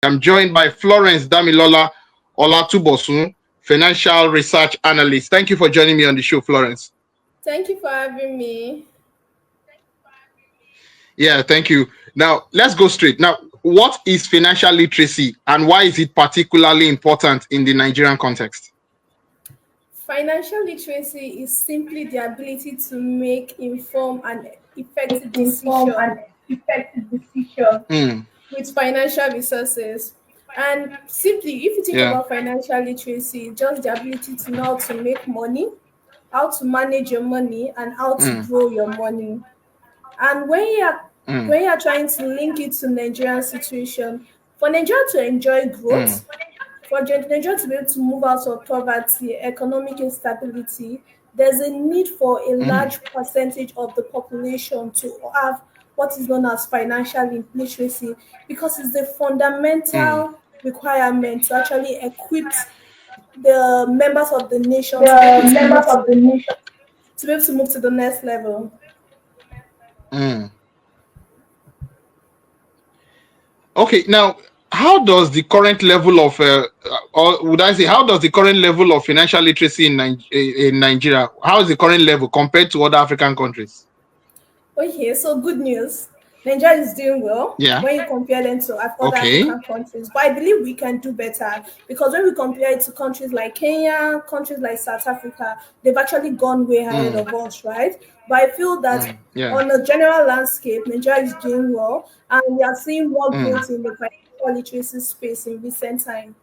I'm joined by Florence Damilola Olatunbosun, financial research analyst. Thank you for joining me on the show, Florence. Thank you for having me. Yeah, thank you. Now, let's go straight. Now, what is financial literacy and why is it particularly important in the Nigerian context? Financial literacy is simply the ability to make informed and effective Inform decision and effective decision. Mm, with financial resources. And simply, if you think yeah. about financial literacy, just the ability to know how to make money, how to manage your money, and how to Mm, grow your money. And mm, when you're trying to link it to Nigerian situation, for Nigeria to enjoy mm, growth, for Nigeria to be able to move out of poverty, economic instability, there's a need for a mm, large percentage of the population to have what is known as financial literacy because it's the mm, fundamental requirement to actually equip the members of the nation to be able The to move members of the nation. to the next level. mm. Okay, now, how does the current level of, or would I say, how does the current level of financial literacy in Nigeria, how is the current level compared to other African countries? Okay, so good news. Nigeria is doing well Yeah. when you compare them to other Okay. African countries, but I believe we can do better because when we compare it to countries like Kenya, countries like South Africa, they've actually gone way ahead Mm, of us, right? But I feel that yeah. on a general landscape, Nigeria is doing well, and we are seeing more Mm, growth in the financial literacy space in recent time.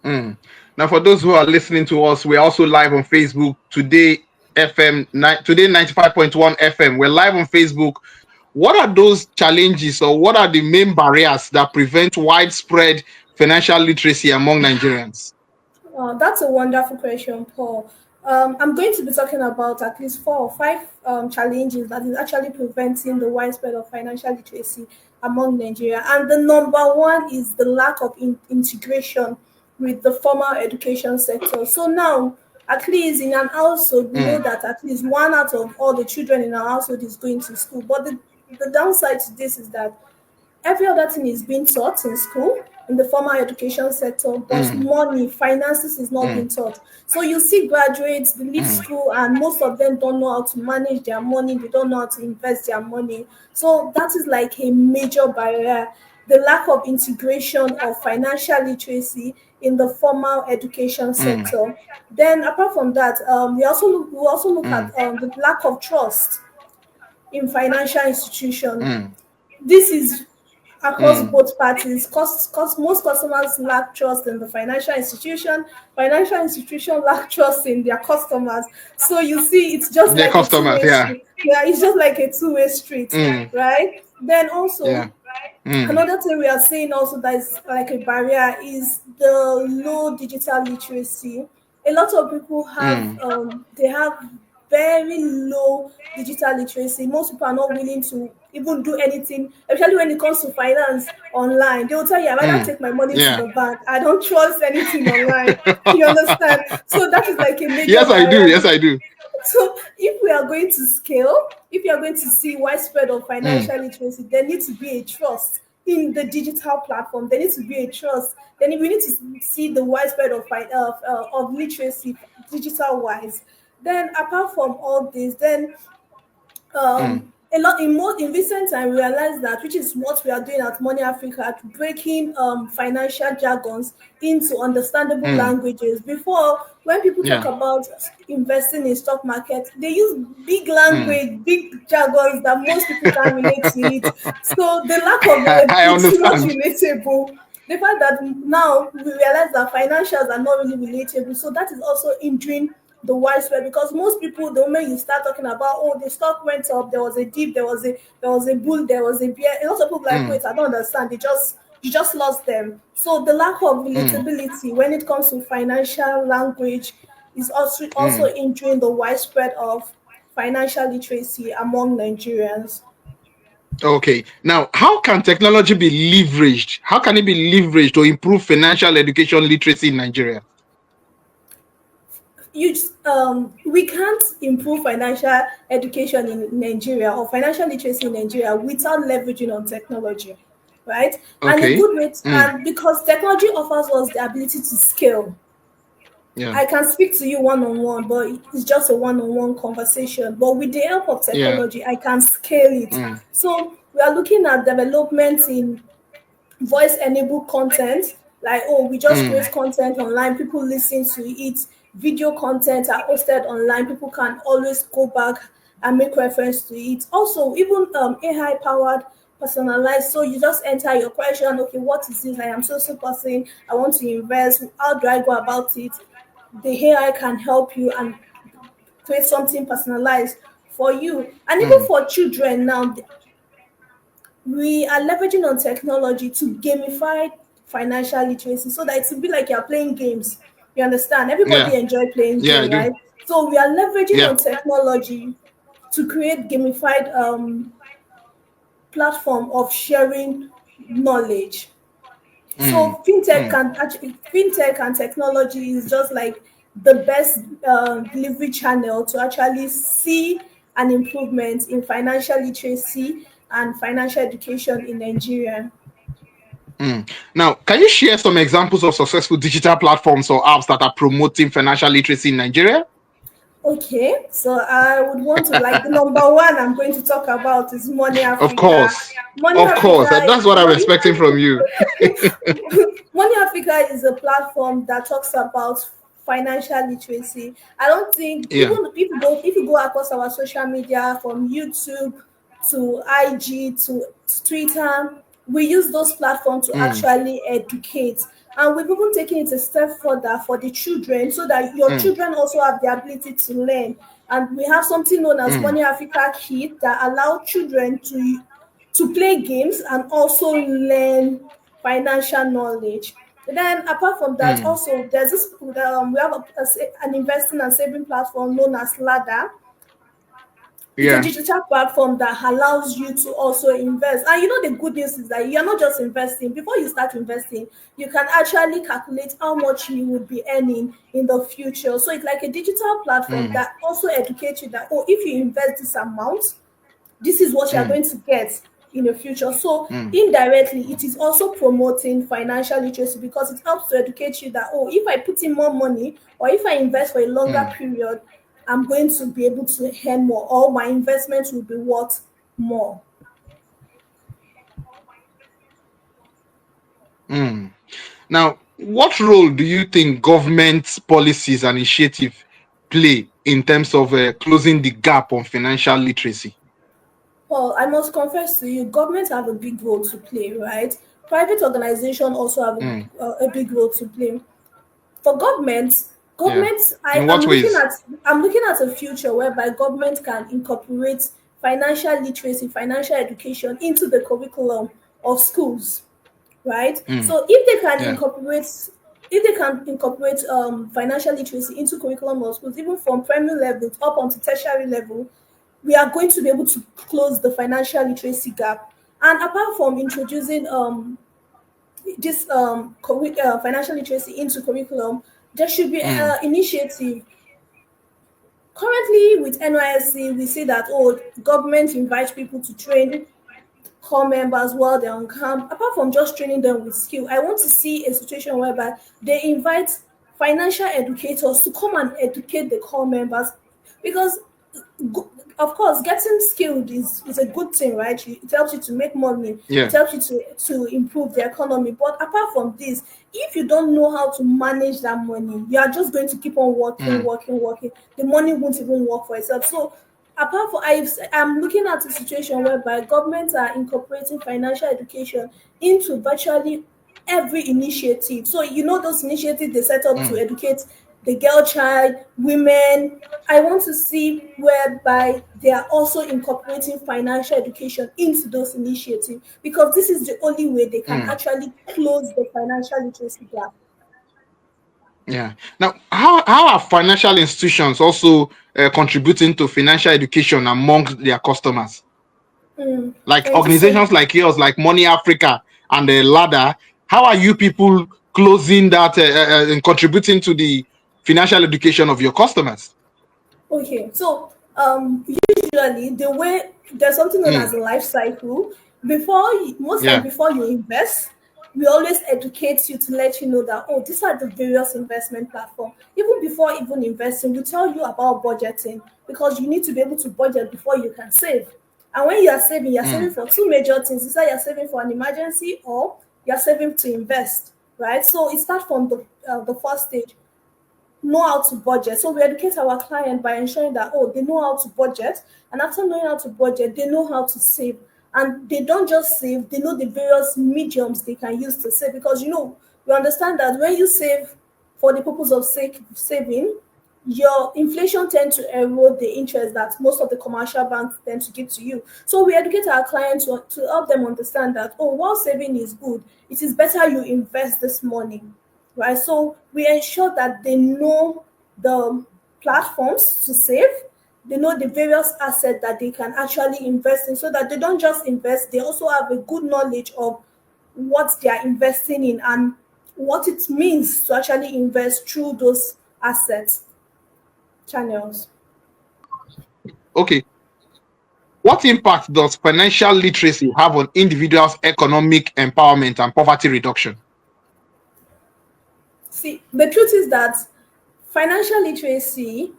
mm. Now, for those who are listening to us, we're also live on Facebook today. Today 95.1 FM. We're live on Facebook. What are those challenges or what are the main barriers that prevent widespread financial literacy among Nigerians? That's a wonderful question, Paul. I'm going to be talking about at least 4 or 5 challenges that is actually preventing the widespread of financial literacy among Nigeria. And the number one is the lack of integration with the formal education sector. So now, at least in an household, we know Mm, that at least one out of all the children in our household is going to school. But the downside to this is that every other thing is being taught in school, in the formal education sector, but mm, money, finances is not mm, being taught. So you see graduates, they leave mm, school, and most of them don't know how to manage their money, they don't know how to invest their money. So that is like a major barrier. The lack of integration of financial literacy in the formal education mm, sector. Then, apart from that, we also look at mm, the lack of trust in financial institution. mm, This is across mm. both parties cause most customers lack trust in the financial institution lack trust in their customers. So you see it's just Their like a customers, two-way yeah. street. Yeah, it's just like a two-way street, Mm, right? Then also, yeah. Mm, another thing we are seeing also that is like a barrier is the low digital literacy. A lot of people have mm, they have very low digital literacy. Most people are not willing to even do anything, especially when it comes to finance online. They will tell you, I rather mm, take my money to yeah. the bank. I don't trust anything online. You understand? So that is like a major Yes, I do. barrier. Yes, I do. So if we are going to scale, if you are going to see widespread of Mm, financial literacy, there needs to be a trust in the digital platform. There needs to be a trust. Then we need to see the widespread of literacy digital wise. Then apart from all this, then mm, a lot in recent time we realize that which is what we are doing at Money Africa, breaking financial jargons into understandable mm, languages. Before, when people talk yeah. about investing in stock market, they use big Mm. language, big jargons that most people can't relate to it. So the lack of I it's not understand. relatable. The fact that now we realize that financials are not really relatable, so that is also hindering the widespread because most people, the moment you start talking about, oh, the stock went up, there was a dip, there was a bull, there was a bear, a lot of people like, Mm, wait, I don't understand. You just lost them. So the lack of mm, relatability when it comes to financial language is also mm. hindering the widespread of financial literacy among Nigerians. Okay. Now, how can technology be leveraged? How can it be leveraged to improve financial education literacy in Nigeria? We can't improve financial education in Nigeria or financial literacy in Nigeria without leveraging on technology, right? And a Okay. good way, and because technology offers us the ability to scale. Yeah. I can speak to you one on one, but it's just a one on one conversation. But with the help of Yeah. technology, I can scale it. So we are looking at developments in voice enabled content, like, oh, we just create content online, people listen to it. Video content are hosted online, people can always go back and make reference to it. Also, even AI powered personalized, so you just enter your question, okay, what is this? I am so person, I want to invest, how do I go about it? The AI can help you and create something personalized for you. And even for children now, we are leveraging on technology to gamify financial literacy so that it will be like you're playing games. You understand? Yeah. Everybody enjoy playing Yeah, I game, do. right? So we are leveraging Yeah. on technology to create gamified platform of sharing knowledge. So fintech and technology is just like the best delivery channel to actually see an improvement in financial literacy and financial education in Nigeria. Now, can you share some examples of successful digital platforms or apps that are promoting financial literacy in Nigeria? Okay, so I would want to, like, the number one I'm going to talk about is Money Of Africa. course. Money Of course. Africa, That's what I'm Money, expecting from you. Money Africa is a platform that talks about financial literacy. I don't think, Yeah. even if you go across our social media from YouTube to IG to Twitter, we use those platforms to actually educate. And we've even taken it a step further for the children so that your children also have the ability to learn. And we have something known as Money Africa Kids that allow children to play games and also learn financial knowledge. Then, apart from that, also there's this we have an investing and saving platform known as Ladder. It's a Yeah. digital platform that allows you to also invest. And you know, the good news is that you're not just investing. Before you start investing, you can actually calculate how much you would be earning in the future. So it's like a digital platform that also educates you that, oh, if you invest this amount, this is what you're going to get in the future. So indirectly, it is also promoting financial literacy because it helps to educate you that, oh, if I put in more money or if I invest for a longer period, I'm going to be able to earn more, or my investment will be worth more. Now, what role do you think government policies and initiatives play in terms of closing the gap on financial literacy? Well, I must confess to you, governments have a big role to play, right? Private organizations also have a big role to play. For Yeah. government, In what ways? I'm looking at a future whereby government can incorporate financial literacy, financial education into the curriculum of schools, right? So Yeah. if they can incorporate financial literacy into curriculum of schools, even from primary level up onto tertiary level, we are going to be able to close the financial literacy gap. And apart from introducing this financial literacy into curriculum, there should be an initiative. Currently, with NYSC, we see that, oh, government invites people to train core members while they're on camp. Apart from just training them with skill, I want to see a situation whereby they invite financial educators to come and educate the core members, because of course, getting skilled is a good thing, right? It helps you to make money. It Yeah. helps you to improve the economy. But apart from this, if you don't know how to manage that money, you are just going to keep on working. The money won't even work for itself. So apart from, I'm looking at a situation whereby governments are incorporating financial education into virtually every initiative. So you know those initiatives they set up to educate the girl child, women. I want to see whereby they are also incorporating financial education into those initiatives, because this is the only way they can actually close the financial literacy gap. Yeah. Now, how are financial institutions also contributing to financial education among their customers? Like Thank you so organizations much. like yours, like Money Africa and the Ladder, how are you people closing that and contributing to the financial education of your customers? Okay, so usually the way there's something known as a life cycle. Most time before you invest, we always educate you to let you know that, oh, these are the various investment platforms. Even before even investing, we tell you about budgeting, because you need to be able to budget before you can save. And when you're saving for two major things. It's either you're saving for an emergency, or you're saving to invest, right? So it starts from the first stage, know how to budget. So we educate our client by ensuring that, oh, they know how to budget, and after knowing how to budget, they know how to save. And they don't just save, they know the various mediums they can use to save, because we understand that when you save for the purpose of saving, your inflation tend to erode the interest that most of the commercial banks tend to give to you. So we educate our clients to help them understand that, oh, while saving is good, it is better you invest this money, right? So we ensure that they know the platforms to save, they know the various assets that they can actually invest in, so that they don't just invest, they also have a good knowledge of what they are investing in and what it means to actually invest through those assets channels. Okay. What impact does financial literacy have on individuals' economic empowerment and poverty reduction? See, the truth is that financial literacy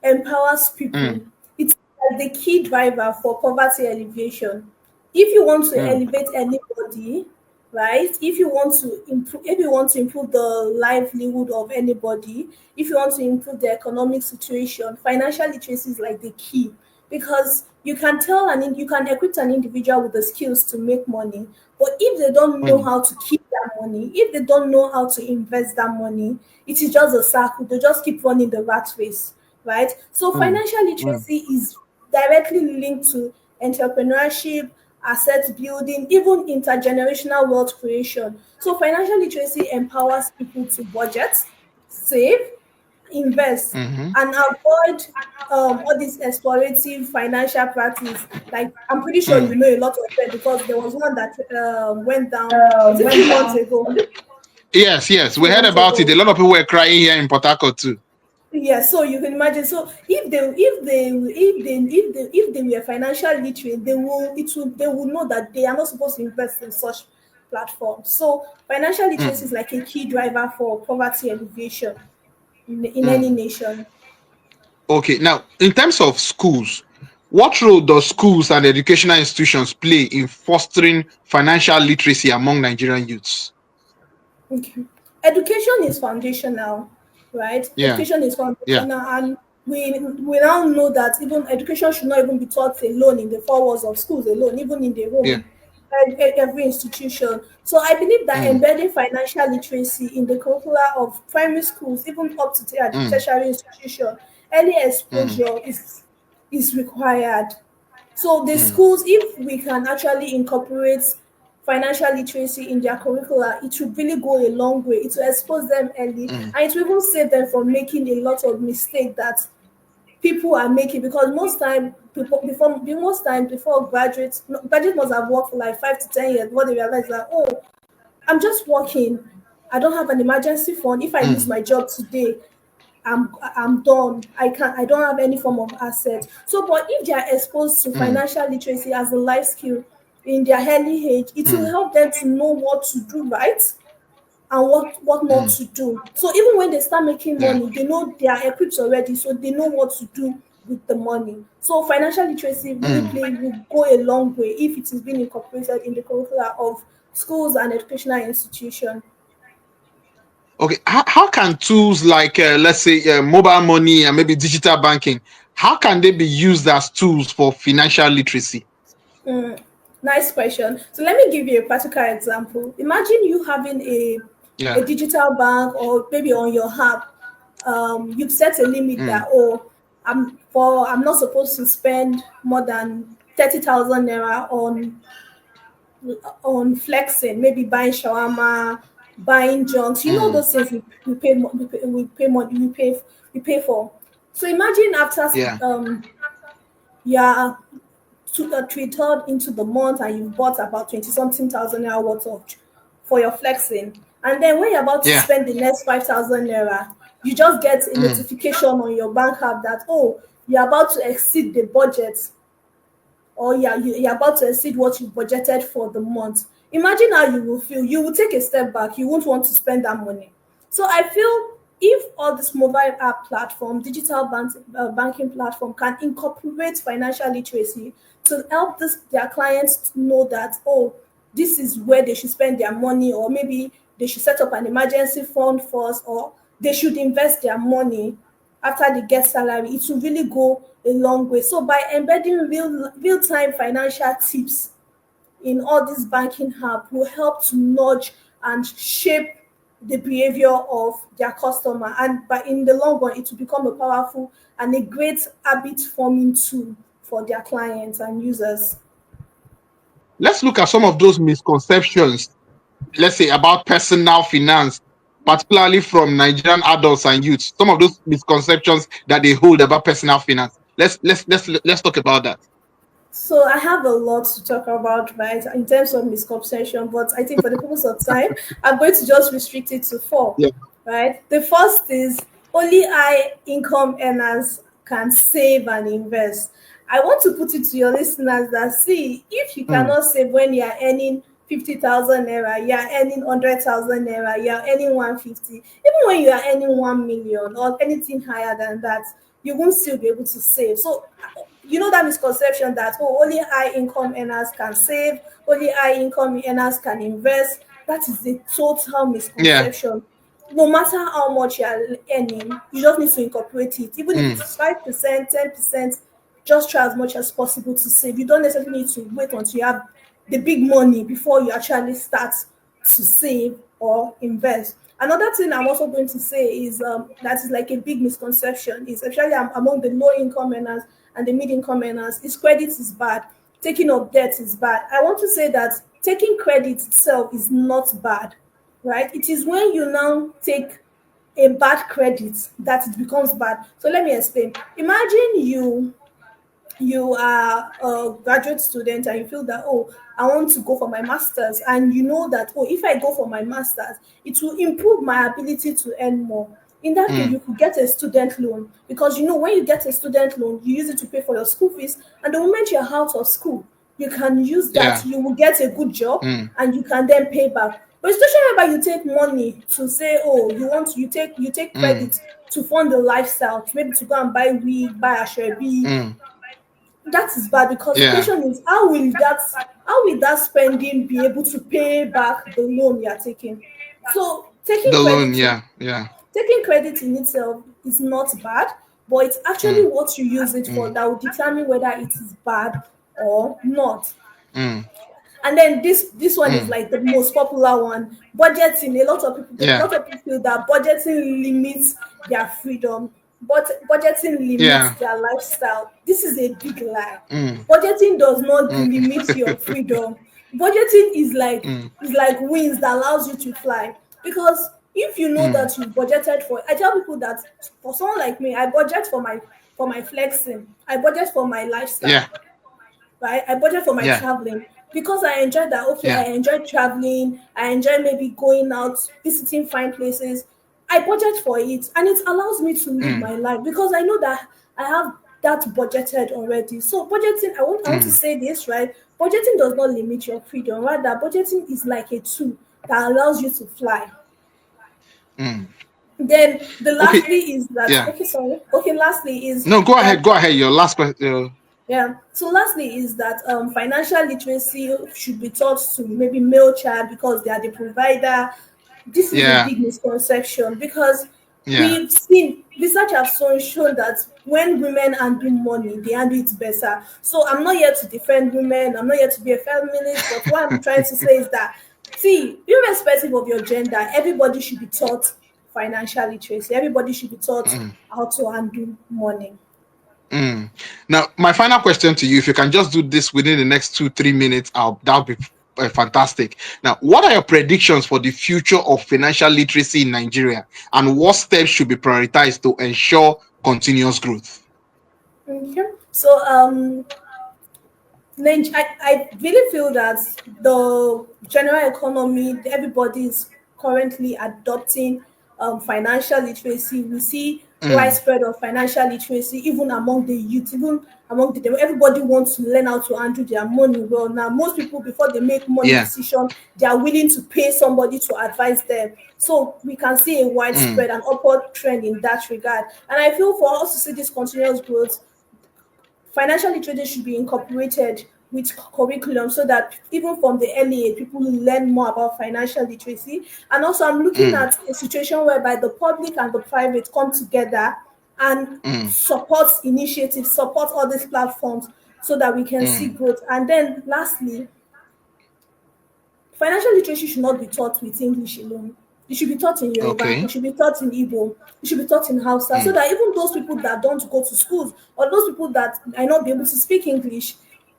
empowers people. It's like the key driver for poverty alleviation. If you want to elevate anybody, right? If you want to improve the livelihood of anybody, if you want to improve the economic situation, financial literacy is like the key, because you can equip an individual with the skills to make money, but if they don't know how to keep that money, if they don't know how to invest that money, it is just a circle. They just keep running the rat race, right? So financial literacy is directly linked to entrepreneurship, asset building, even intergenerational wealth creation. So financial literacy empowers people to budget, save, invest, and avoid all these explorative financial practice. Like, I'm pretty sure you know a lot of them, because there was one that went down. Was it a few Went months down. ago? Yes. We Few heard months about it. A ago. lot of people were crying here in Port Harcourt too. Yeah, so you can imagine. So if they were financial literate, they will know that they are not supposed to invest in such platforms. So financial literacy is like a key driver for poverty alleviation in any nation. Okay. Now, in terms of schools, what role does schools and educational institutions play in fostering financial literacy among Nigerian youths? Okay. Education is foundational, right? Yeah. Education is Yeah. foundational, and we now know that even education should not even be taught alone in the four walls of schools alone, even in the home, Yeah. in every institution. So I believe that embedding financial literacy in the curricula of primary schools, even up to tertiary institution, early exposure is required. So the schools, if we can actually incorporate financial literacy in their curricula, it will really go a long way. It will expose them early, and it will even save them from making a lot of mistakes that people are making. Because most time before graduates must have worked for like 5 to 10 years before they realize that, oh, I'm just working. I don't have an emergency fund. If I lose my job today, I'm done. I don't have any form of asset. So, but if they are exposed to financial literacy as a life skill in their early age, it will help them to know what to do right and what not to do. So even when they start making Yeah. money, they know they are equipped already, so they know what to do with the money. So financial literacy will go a long way if it is being incorporated in the curricula of schools and educational institutions. Okay. How can tools like, let's say, mobile money and maybe digital banking, how can they be used as tools for financial literacy? Mm, nice question. So let me give you a practical example. Imagine you having a Yeah. digital bank, or maybe on your app, you've set a limit that, oh, I'm not supposed to spend more than 30,000 naira on flexing, maybe buying shawarma, buying junks. You know those things we pay for. So imagine after Yeah. yeah tweeted into the month, and you bought about 20 something thousand naira worth of for your flexing, and then when you're about to Yeah. spend the next 5,000 naira, you just get a notification on your bank app that, oh, you're about to exceed the budget or you're about to exceed what you budgeted for the month, imagine how you will feel. You will take a step back. You won't want to spend that money. So I feel if all this mobile app platform, banking platform can incorporate financial literacy to help their clients to know that, oh, this is where they should spend their money, or maybe they should set up an emergency fund first, or they should invest their money after they get salary, it will really go a long way. So by embedding real time financial tips in all this banking app will help to nudge and shape the behavior of their customer, and but in the long run it will become a powerful and a great habit forming tool for their clients and users. Let's look at some of those misconceptions, let's say about personal finance, particularly from Nigerian adults and youths. Some of those misconceptions that they hold about personal finance. Let's talk about that. So I have a lot to talk about, right, in terms of misconception, but I think for the purpose of time, I'm going to just restrict it to four, Yeah. right? The first is only high income earners can save and invest. I want to put it to your listeners that, see, if you Mm. cannot save when you are earning 50,000 naira, you are earning 100,000 naira, you are earning 150, even when you are earning 1 million or anything higher than that, you won't still be able to save. So you know that misconception that, oh, only high income earners can save, only high income earners can invest. That is a total Yeah. misconception. No matter how much you are earning, you just need to incorporate it. Even if Mm. it is 5%, 10%, just try as much as possible to save. You don't necessarily need to wait until you have the big money before you actually start to save or invest. Another thing I'm also going to say is that is like a big misconception, is especially among the low income earners and the mid income earners, is credit is bad. Taking up debt is bad. I want to say that taking credit itself is not bad, right? It is when you now take a bad credit that it becomes bad. So let me explain. Imagine you are a graduate student and you feel that, oh, I want to go for my masters, and you know that, oh, if I go for my masters it will improve my ability to earn more. In that case, Mm. you could get a student loan, because you know when you get a student loan you use it to pay for your school fees, and the moment you're out of school you can use that, Yeah. you will get a good job, Mm. and you can then pay back. But especially whereby you take money to say, oh, you take Mm. credit to fund the lifestyle, maybe to go and buy wig, buy a shabby, Mm. that is bad, because the Yeah. question is, how will that spending be able to pay back the loan you are taking? So The loan. Yeah. Yeah. taking credit in itself is not bad, but it's actually Mm. what you use it for Mm. that will determine whether it is bad or not. Mm. And then this one is Mm. like the most popular one, budgeting. A Yeah. lot of people feel that budgeting limits their freedom, but budgeting limits Yeah. their lifestyle. This is a big lie. Mm. Budgeting does not Mm. limit your freedom. Budgeting Mm. is like wings that allows you to fly. Because if you know Mm. that you've budgeted for, I tell people that for someone like me, I budget for my flexing, I budget for my lifestyle, Yeah. right? I budget for my Yeah. traveling because I enjoy that. Okay, I Yeah. enjoy traveling. I enjoy maybe going out, visiting fine places. I budget for it, and it allows me to live Mm. my life because I know that I have that budgeted already. So budgeting, I want to Mm. say this, right? Budgeting does not limit your freedom. Rather, budgeting is like a tool that allows you to fly. Mm. Then the Okay. lastly is that, Yeah. okay, sorry. Okay, lastly is No, go ahead. that Go ahead. Your last question. yeah. So lastly is that financial literacy should be taught to maybe male child because they are the provider. This is a Yeah. big misconception because Yeah. we've seen research have shown that when women handle money, they handle it better. So I'm not here to defend women. I'm not here to be a feminist. But what I'm trying to say is that, see, irrespective of your gender, everybody should be taught financial literacy. Everybody should be taught Mm. how to handle money. Mm. Now, my final question to you, if you can just do this within the next 2-3 minutes, that'll be fantastic. Now, what are your predictions for the future of financial literacy in Nigeria, and what steps should be prioritized to ensure continuous growth? Okay. So I really feel that the general economy, everybody is currently adopting financial literacy. We see widespread of financial literacy, even among the youth, even among the everybody wants to learn how to handle their money well. Now, most people before they make money Yeah. decision, they are willing to pay somebody to advise them. So we can see a widespread and upward trend in that regard. And I feel for us to see this continuous growth, financial literacy should be incorporated with curriculum so that even from the early age, people learn more about financial literacy. And also, I'm looking at a situation whereby the public and the private come together and support initiatives, support all these platforms so that we can see growth. And then, lastly, financial literacy should not be taught with English alone. It should be taught in Yoruba, Okay. it should be taught in Igbo, it should be taught in Hausa, so that even those people that don't go to schools or those people that might not be able to speak English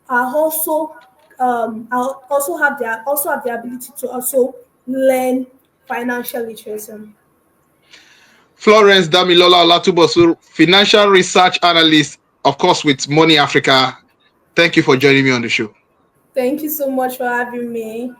are also have the ability to also learn financial literacy. Florence Damilola Olatunbosun, financial research analyst, of course, with Money Africa. Thank you for joining me on the show. Thank you so much for having me.